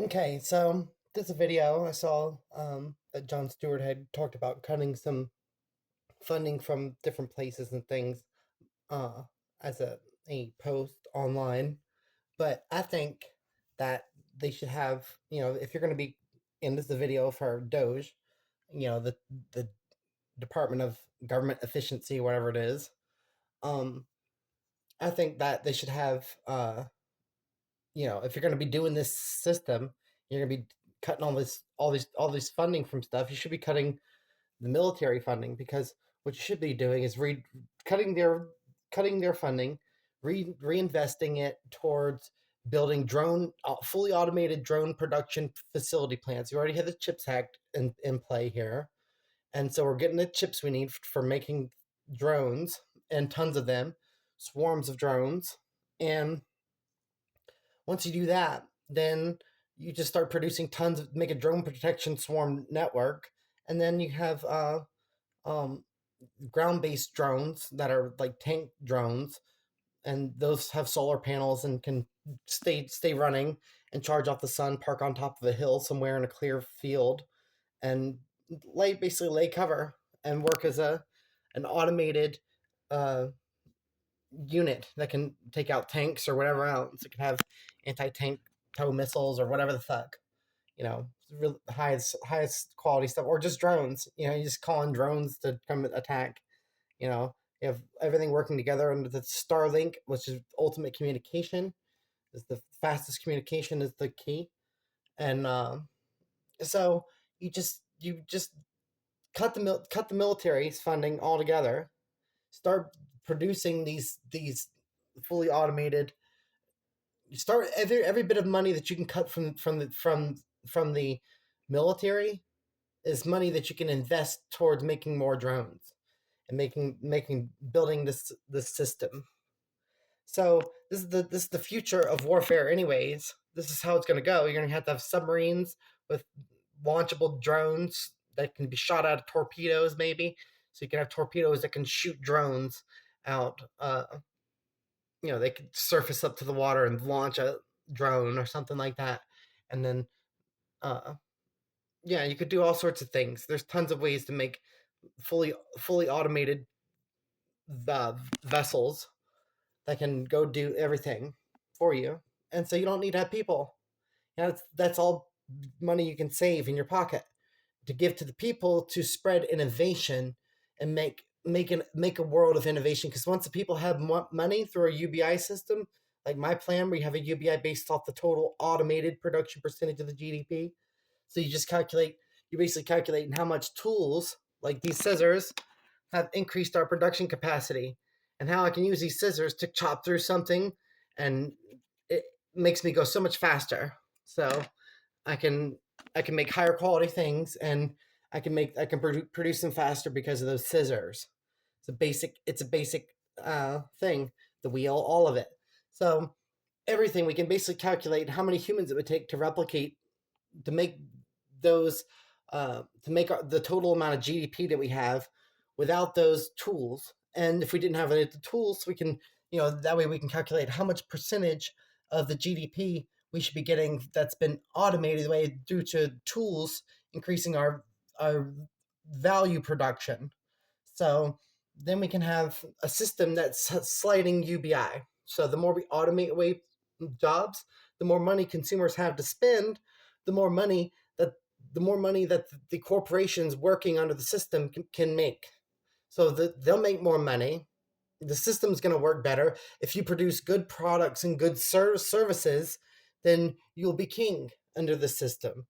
Okay, so this is a video I saw that Jon Stewart had talked about cutting some funding from different places and things uh, as a post online. But I think that they should have, if you're going to be in this is a video for Doge, the Department of Government Efficiency, whatever it is. Um, I think that they should have if you're going to be doing this system, you're going to be cutting all these funding from stuff. You should be cutting the military funding because what you should be doing is cutting their funding, reinvesting it towards building fully automated drone production facility plants. You already have the CHIPS Act in play here, and so we're getting the chips we need for making drones and tons of them, swarms of drones, and once you do that, then you just start producing tons of make a drone protection swarm network, and then you have um, ground-based drones that are like tank drones, and those have solar panels and can stay running and charge off the sun, park on top of a hill somewhere in a clear field, and lay cover and work as an automated uh, unit that can take out tanks or whatever else. It can have anti-tank tow missiles or whatever the fuck, real highest quality stuff, or just drones. You just call in drones to come attack. You have everything working together under the Starlink, which is ultimate communication. Is the fastest communication is the key, and so you just cut the military's funding altogether. Start producing these fully automated. You start every bit of money that you can cut from the military is money that you can invest towards making more drones and making building this system. So this is the future of warfare anyways. This is how it's going to go. You're going to have submarines with launchable drones that can be shot out of torpedoes maybe. So you can have torpedoes that can shoot drones out. They could surface up to the water and launch a drone or something like that. And then uh yeah, you could do all sorts of things. There's tons of ways to make fully automated vessels that can go do everything for you, and so you don't need to have people. That's all money you can save in your pocket to give to the people to spread innovation and make a world of innovation. Because once the people have money through a UBI system, like my plan, we have a UBI based off the total automated production percentage of the GDP. So you're basically calculating how much tools like these scissors have increased our production capacity, and how I can use these scissors to chop through something, and it makes me go so much faster. So I can I can make higher quality things, and I can produce them faster because of those scissors. It's a basic thing. The wheel, all of it. So everything we can basically calculate how many humans it would take to replicate to make those the total amount of GDP that we have without those tools. And if we didn't have any of the tools, we can that way we can calculate how much percentage of the GDP we should be getting that's been automated way due to tools increasing our value production. So then we can have a system that's sliding UBI. So the more we automate away jobs, the more money consumers have to spend, the more money that the corporations working under the system can make. So they'll make more money. The system's going to work better. If you produce good products and good services, then you'll be king under the system.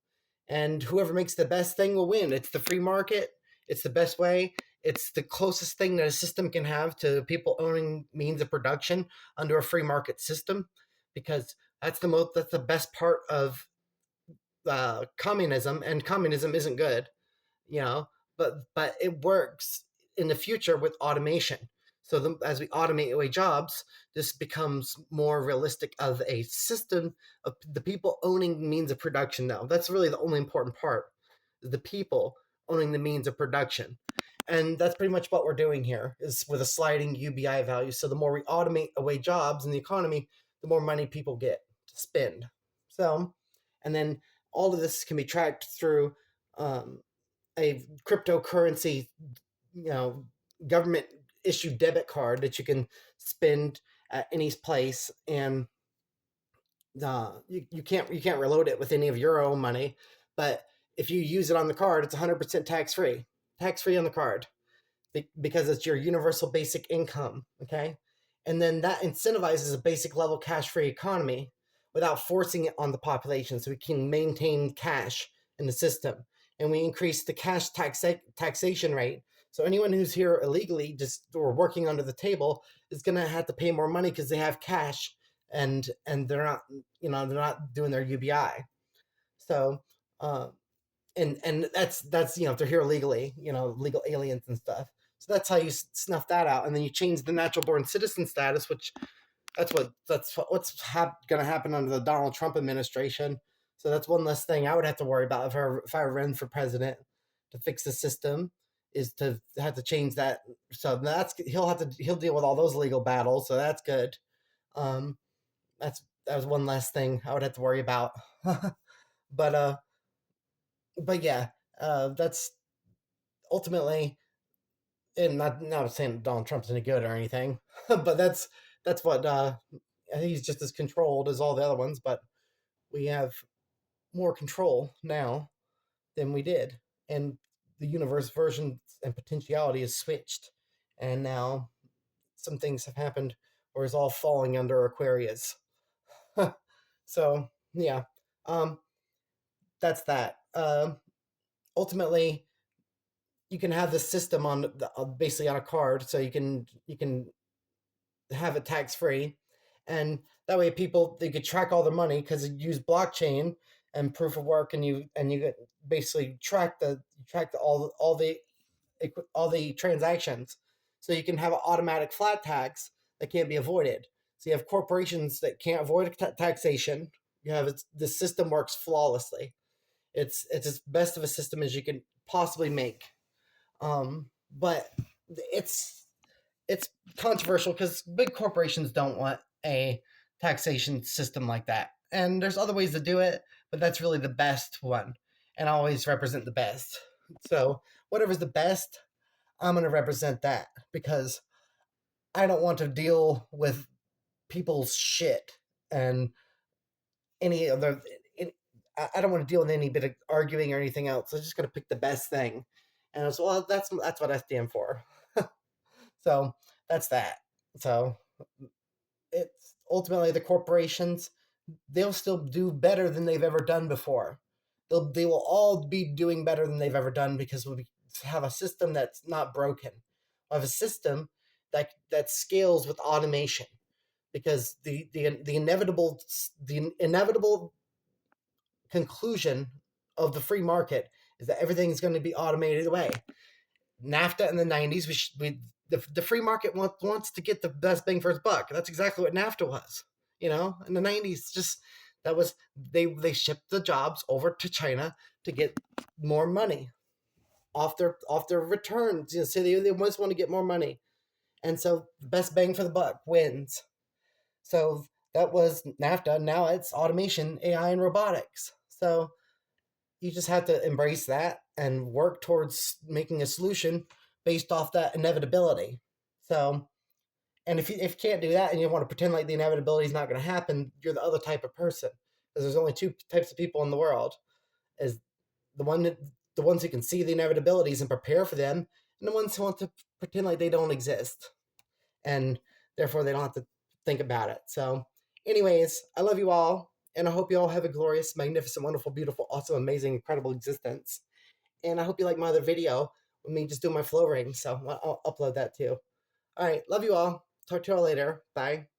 And whoever makes the best thing will win. It's the free market. It's the best way. It's the closest thing that a system can have to people owning means of production under a free market system, because that's the best part of communism, and communism isn't good, you know, but it works in the future with automation. So as we automate away jobs, this becomes more realistic of a system of the people owning means of production. Now, that's really the only important part: is the people owning the means of production, and that's pretty much what we're doing here. Is with a sliding UBI value. So the more we automate away jobs in the economy, the more money people get to spend. So and then all of this can be tracked through um, a cryptocurrency, you know, government issued debit card that you can spend at any place, and you can't reload it with any of your own money, but if you use it on the card, it's 100% tax free on the card because it's your universal basic income. Okay, and then that incentivizes a basic level cash free economy without forcing it on the population, so we can maintain cash in the system, and we increase the cash taxation rate. So anyone who's here illegally, just or working under the table, is going to have to pay more money because they have cash, and they're not, they're not doing their UBI. So uh, and that's if they're here legally, legal aliens and stuff. So that's how you snuff that out, and then you change the natural born citizen status, which what's going to happen under the Donald Trump administration. So that's one less thing I would have to worry about if I ran for president to fix the system, is to have to change that. So he'll deal with all those legal battles. So that's good. Um, that was one less thing I would have to worry about. but but yeah, that's ultimately, and not saying Donald Trump's any good or anything, but that's what I think he's just as controlled as all the other ones, but we have more control now than we did, and the universe version and potentiality is switched, and now some things have happened where it's all falling under Aquarius. So yeah, um, that's that. Ultimately, you can have this system on basically on a card, so you can have it tax free, and that way people they could track all their money because you use blockchain and proof of work, and you get basically all the transactions, so you can have an automatic flat tax that can't be avoided. So you have corporations that can't avoid taxation. You have the system works flawlessly. It's as best of a system as you can possibly make. But it's it's controversial because big corporations don't want a taxation system like that, and there's other ways to do it, but that's really the best one, and I always represent the best. So whatever's the best, I'm going to represent that because I don't want to deal with people's shit and any other. I don't want to deal with any bit of arguing or anything else. I'm just going to pick the best thing, and I well, that's what I stand for. So that's that. So it's ultimately the corporations. They'll still do better than they've ever done before. They will all be doing better than they've ever done because we have a system that's not broken. We have a system that scales with automation, because the inevitable conclusion of the free market is that everything's going to be automated away. NAFTA in the 90s, the free market wants to get the best bang for its buck. That's exactly what NAFTA was. In the 90s, just that was they shipped the jobs over to China to get more money off their returns. So they always want to get more money, and so the best bang for the buck wins. So that was NAFTA. Now it's automation, AI, and robotics. So you just have to embrace that and work towards making a solution based off that inevitability. So, and if you can't do that and you want to pretend like the inevitability is not going to happen, you're the other type of person. Because there's only two types of people in the world: is the ones who can see the inevitabilities and prepare for them, and the ones who want to pretend like they don't exist, and therefore they don't have to think about it. So, anyways, I love you all, and I hope you all have a glorious, magnificent, wonderful, beautiful, awesome, amazing, incredible existence. And I hope you like my other video with me just doing my flow ring. So I'll upload that too. All right, love you all. Talk to you all later. Bye.